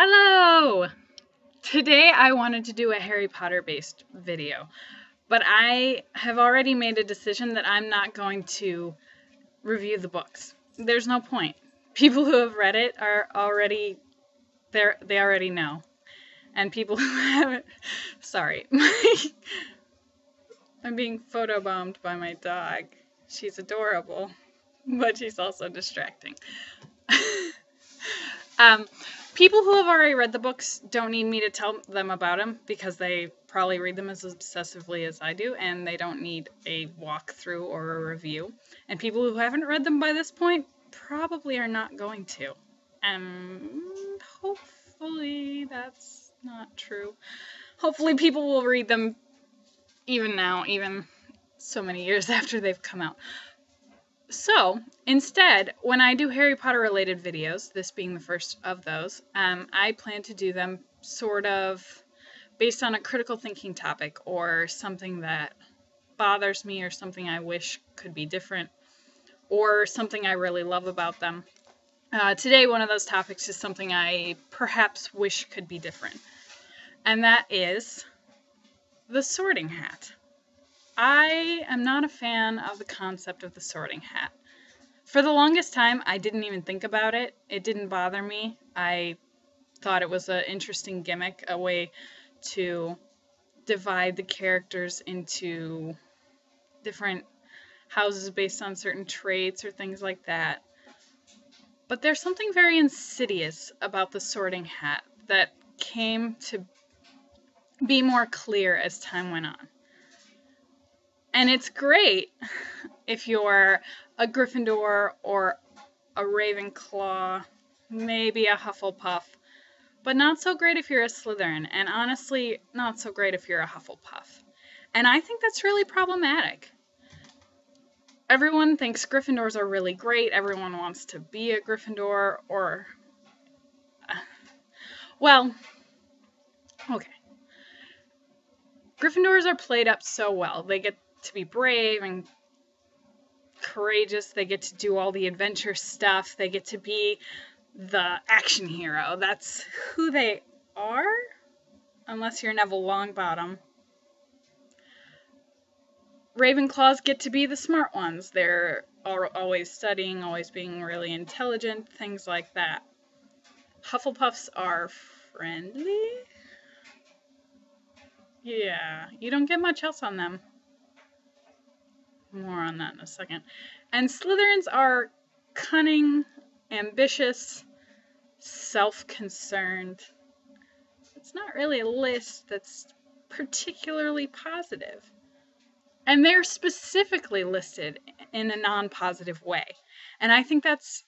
Hello! Today I wanted to do a Harry Potter based video, but I have already made a decision that I'm not going to review the books. There's no point. People who have read it are already they already know. And people who haven't, sorry. I'm being photobombed by my dog. She's adorable, but she's also distracting. People who have already read the books don't need me to tell them about them because they probably read them as obsessively as I do, and they don't need a walkthrough or a review. And people who haven't read them by this point probably are not going to. And hopefully that's not true. Hopefully people will read them even now, even so many years after they've come out. So, instead, when I do Harry Potter related videos, this being the first of those, I plan to do them sort of based on a critical thinking topic or something that bothers me or something I wish could be different or something I really love about them. Today, one of those topics is something I perhaps wish could be different, and that is the sorting hat. I am not a fan of the concept of the sorting hat. For the longest time, I didn't even think about it. It didn't bother me. I thought it was an interesting gimmick, a way to divide the characters into different houses based on certain traits or things like that. But there's something very insidious about the sorting hat that came to be more clear as time went on. And it's great if you're a Gryffindor or a Ravenclaw, maybe a Hufflepuff, but not so great if you're a Slytherin, and honestly, not so great if you're a Hufflepuff. And I think that's really problematic. Everyone thinks Gryffindors are really great, everyone wants to be a Gryffindor, or... well, okay. Gryffindors are played up so well. They get to be brave and courageous. They get to do all the adventure stuff. They get to be the action hero. That's who they are, unless you're Neville Longbottom. Ravenclaws get to be the smart ones. They're always studying, always being really intelligent, things like that. Hufflepuffs are friendly? Yeah, you don't get much else on them. More on that in a second. And Slytherins are cunning, ambitious, self-concerned. It's not really a list that's particularly positive. And they're specifically listed in a non-positive way. And I think that's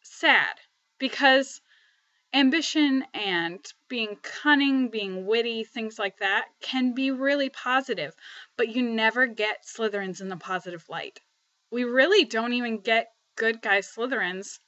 sad, because ambition and being cunning, being witty, things like that can be really positive, but you never get Slytherins in the positive light. We really don't even get good guy Slytherins.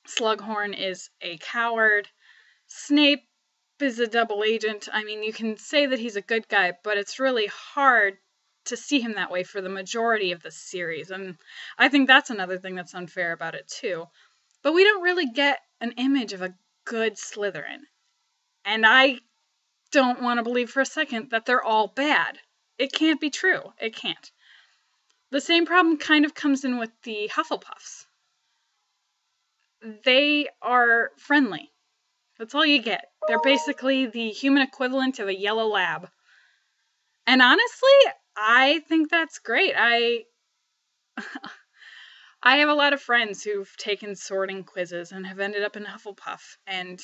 Slughorn is a coward. Snape is a double agent. I mean, you can say that he's a good guy, but it's really hard to see him that way for the majority of the series, and I think that's another thing that's unfair about it too. But we don't really get an image of a good Slytherin. And I don't want to believe for a second that they're all bad. It can't be true. It can't. The same problem kind of comes in with the Hufflepuffs. They are friendly. That's all you get. They're basically the human equivalent of a yellow lab. And honestly, I think that's great. I have a lot of friends who've taken sorting quizzes and have ended up in Hufflepuff, and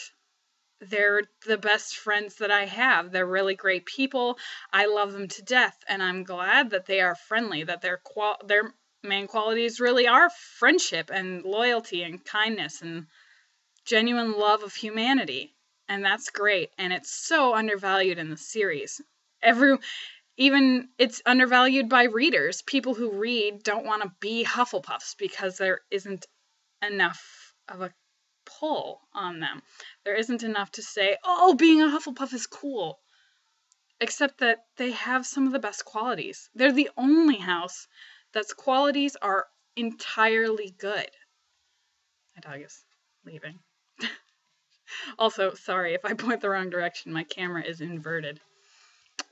they're the best friends that I have. They're really great people. I love them to death, and I'm glad that they are friendly, that their main qualities really are friendship and loyalty and kindness and genuine love of humanity. And that's great, and it's so undervalued in the series. Even it's undervalued by readers. People who read don't want to be Hufflepuffs because there isn't enough of a pull on them. There isn't enough to say, oh, being a Hufflepuff is cool. Except that they have some of the best qualities. They're the only house that's qualities are entirely good. My dog is leaving. Also, sorry if I point the wrong direction. My camera is inverted.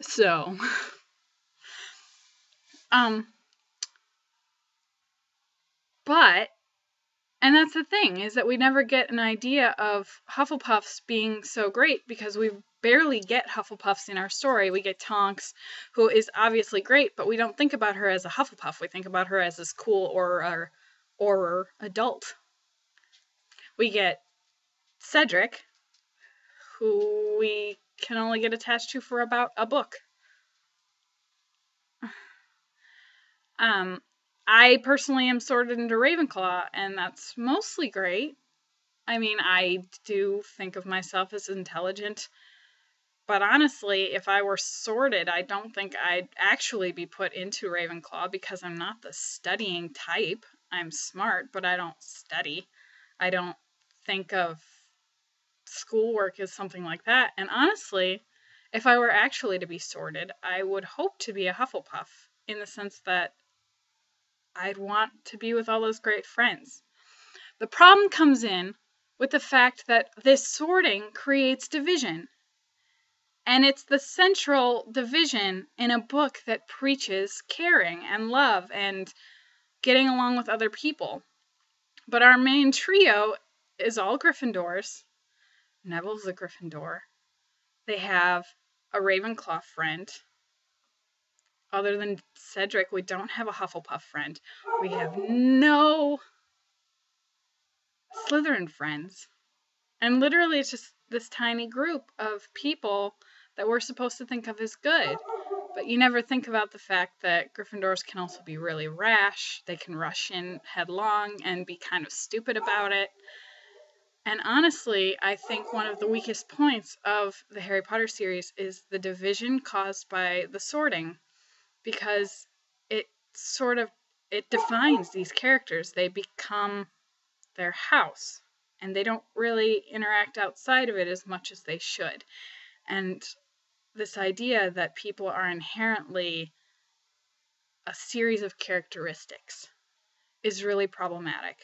So, but, and that's the thing, is that we never get an idea of Hufflepuffs being so great because we barely get Hufflepuffs in our story. We get Tonks, who is obviously great, but we don't think about her as a Hufflepuff. We think about her as this cool or adult. We get Cedric, who we can only get attached to for about a book. I personally am sorted into Ravenclaw, and that's mostly great. I mean, I do think of myself as intelligent, but honestly, if I were sorted, I don't think I'd actually be put into Ravenclaw because I'm not the studying type. I'm smart, but I don't study. I don't think of schoolwork as something like that. And honestly, if I were actually to be sorted, I would hope to be a Hufflepuff in the sense that I'd want to be with all those great friends. The problem comes in with the fact that this sorting creates division. And it's the central division in a book that preaches caring and love and getting along with other people. But our main trio is all Gryffindors. Neville's a Gryffindor. They have a Ravenclaw friend. Other than Cedric, we don't have a Hufflepuff friend. We have no Slytherin friends. And literally it's just this tiny group of people that we're supposed to think of as good. But you never think about the fact that Gryffindors can also be really rash. They can rush in headlong and be kind of stupid about it. And honestly, I think one of the weakest points of the Harry Potter series is the division caused by the sorting, because it defines these characters. They become their house, and they don't really interact outside of it as much as they should. And this idea that people are inherently a series of characteristics is really problematic.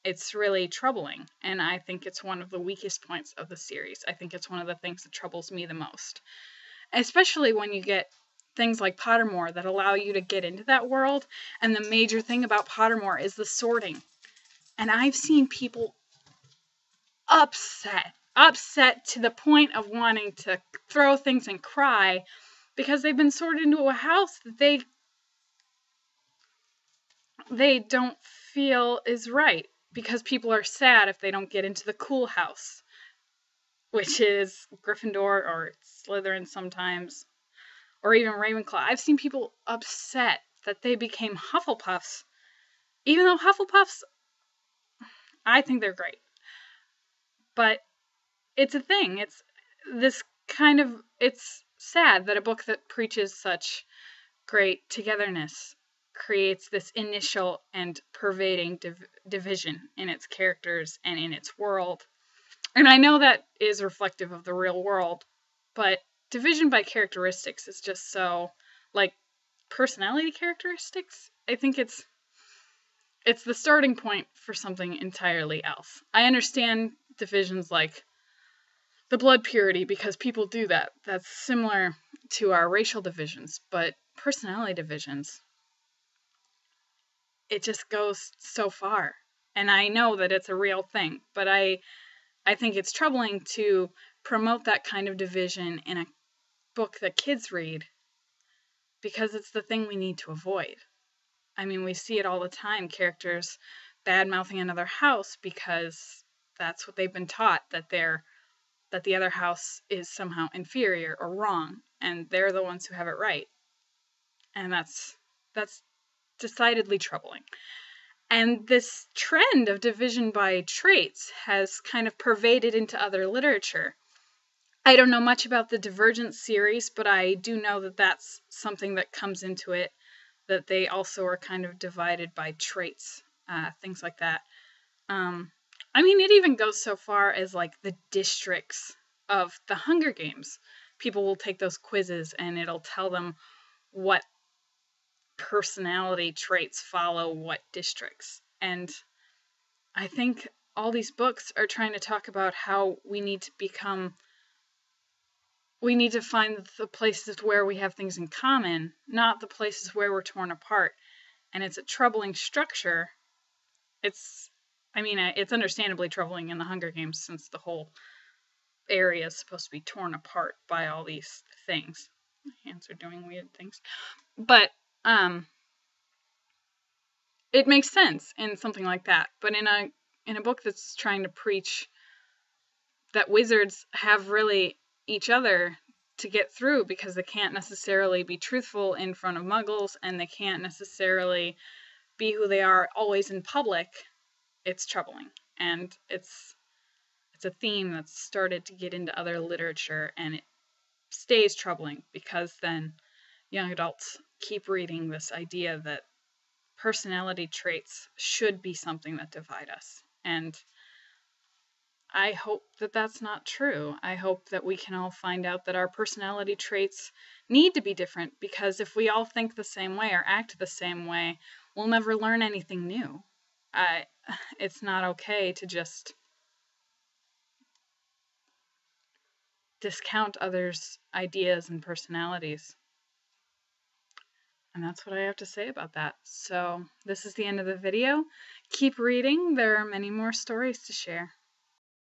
It's really troubling, and I think it's one of the weakest points of the series. I think it's one of the things that troubles me the most, especially when you get things like Pottermore that allow you to get into that world, and the major thing about Pottermore is the sorting. And I've seen people upset to the point of wanting to throw things and cry because they've been sorted into a house that they don't feel is right, because people are sad if they don't get into the cool house, which is Gryffindor or Slytherin sometimes, or even Ravenclaw. I've seen people upset that they became Hufflepuffs, even though Hufflepuffs, I think they're great. But it's a thing. It's sad that a book that preaches such great togetherness creates this initial and pervading division in its characters and in its world. And I know that is reflective of the real world, but division by characteristics is just so, like, personality characteristics. I think it's the starting point for something entirely else. I understand divisions like the blood purity, because people do that. That's similar to our racial divisions, but personality divisions, it just goes so far. And I know that it's a real thing, but I think it's troubling to promote that kind of division in a book that kids read, because it's the thing we need to avoid. I mean, we see it all the time, characters bad-mouthing another house because that's what they've been taught, that the other house is somehow inferior or wrong, and they're the ones who have it right. And that's decidedly troubling. And this trend of division by traits has kind of pervaded into other literature. I don't know much about the Divergent series, but I do know that that's something that comes into it, that they also are kind of divided by traits, things like that. I mean, it even goes so far as, like, the districts of the Hunger Games. People will take those quizzes and it'll tell them what personality traits follow what districts. And I think all these books are trying to talk about how we need to find the places where we have things in common, not the places where we're torn apart. And it's a troubling structure. It's understandably troubling in the Hunger Games, since the whole area is supposed to be torn apart by all these things. My hands are doing weird things. But it makes sense in something like that. But in a book that's trying to preach that wizards have really each other to get through, because they can't necessarily be truthful in front of muggles, and they can't necessarily be who they are always in public, it's troubling. And it's a theme that's started to get into other literature, and it stays troubling because then young adults keep reading this idea that personality traits should be something that divide us. And I hope that that's not true. I hope that we can all find out that our personality traits need to be different, because if we all think the same way or act the same way, we'll never learn anything new. It's not okay to just discount others' ideas and personalities. And that's what I have to say about that. So this is the end of the video. Keep reading. There are many more stories to share.